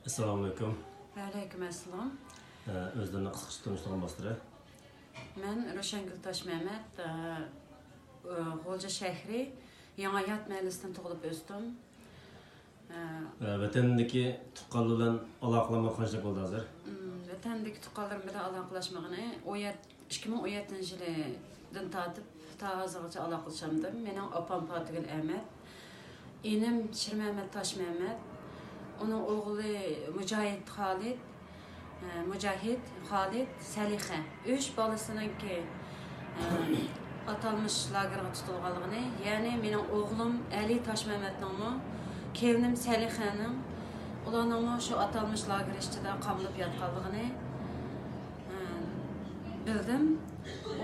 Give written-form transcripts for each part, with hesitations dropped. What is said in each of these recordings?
Assalamu alaikum. Aleyküm assalam. Özlerine kısıkça tanıştığım bastırı. Ben Roşengül Taş Mehmet, G'olja şehri, Yanayat mahallesinden doğup östüm. Vatandagi tuqqanlar bilan aloqalama qanchalik bo'ldi hozir? Vatandagi tuqqanlar bilan aloqalashmag'ini 2007-yildan tortib ta hozirgacha aloqalashamidim. Mening opam Fatigul Ahmed, enim Shirmahmad Tash Mehmet, uning o'g'li Mujahid Khalid Saliha. 3 bolasınınki atalmış lagerga tutilganligini, ya'ni mening o'g'lim Ali Tash Mehmetning kelinim Saliha'nın ularning shu atalmış lager ichida qamlab yotganligini bildim.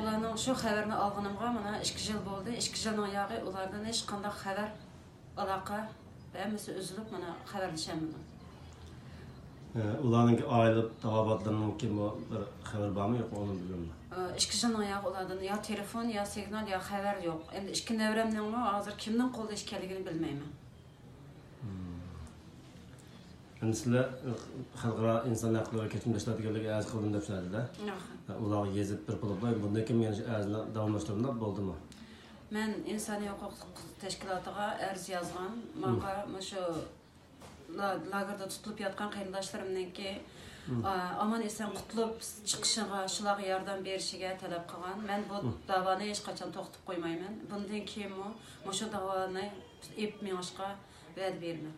Ularning shu xabarini olganimga mana 2 yil bo'ldi. 2 yilning oyog'i ulardan hech qanday xabar, aloqa hammasi uzilib mana xabarlashaman. Ularning oila tavobatlarning kim bir xabar bormi yo'q onu bilmiyorum. 2 yilning oyog'i ulardan ya telefon, ya signal, ya xabar yo'q. Endi 2 nevramning hozir kimning qo'lda ekanligini bilmayman. Sizlar xalqaro inson haqlari ketimlashtiradiganligi az qildim deb tushunadida. Ular yezib bir bo'lib, bundan kim yana azna davomlashtirdi bo'ldimi? Men insoniy huquq tashkilotiga arz yozgan. Menga shu lagerda tutilib yotgan qarindoshlarimningki aman eson qutlub chiqishiga, shularga yordam berishiga talab qilgan. Men bu davoni hech qachon to'xtatib qo'ymayman. Bundan keyin shu davoni ep mengishga va'da beraman.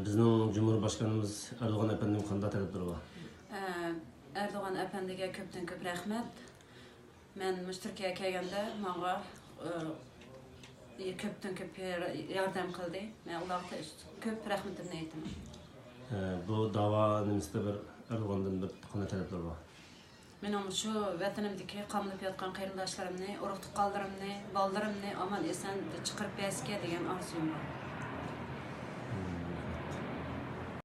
Bizning Cumhurbaşkanımız Erdoğan efendim qanday talablari bor? Erdoğan efendiga ko'pdan ko'p rahmat. Men Turkiyaga kelganda menga ko'pdan ko'p yordam qildi. Men ularga ko'p rahmatimni aytaman. Bu dava nimasida bir Erdo'g'andan bir qanday talablari bor? Mening shu vatanimdagi qamlab yotgan qarindoshlarimni, urug' tuqqanlarimni, bolalarimni aman eson chiqarib berishga degan orzum bor.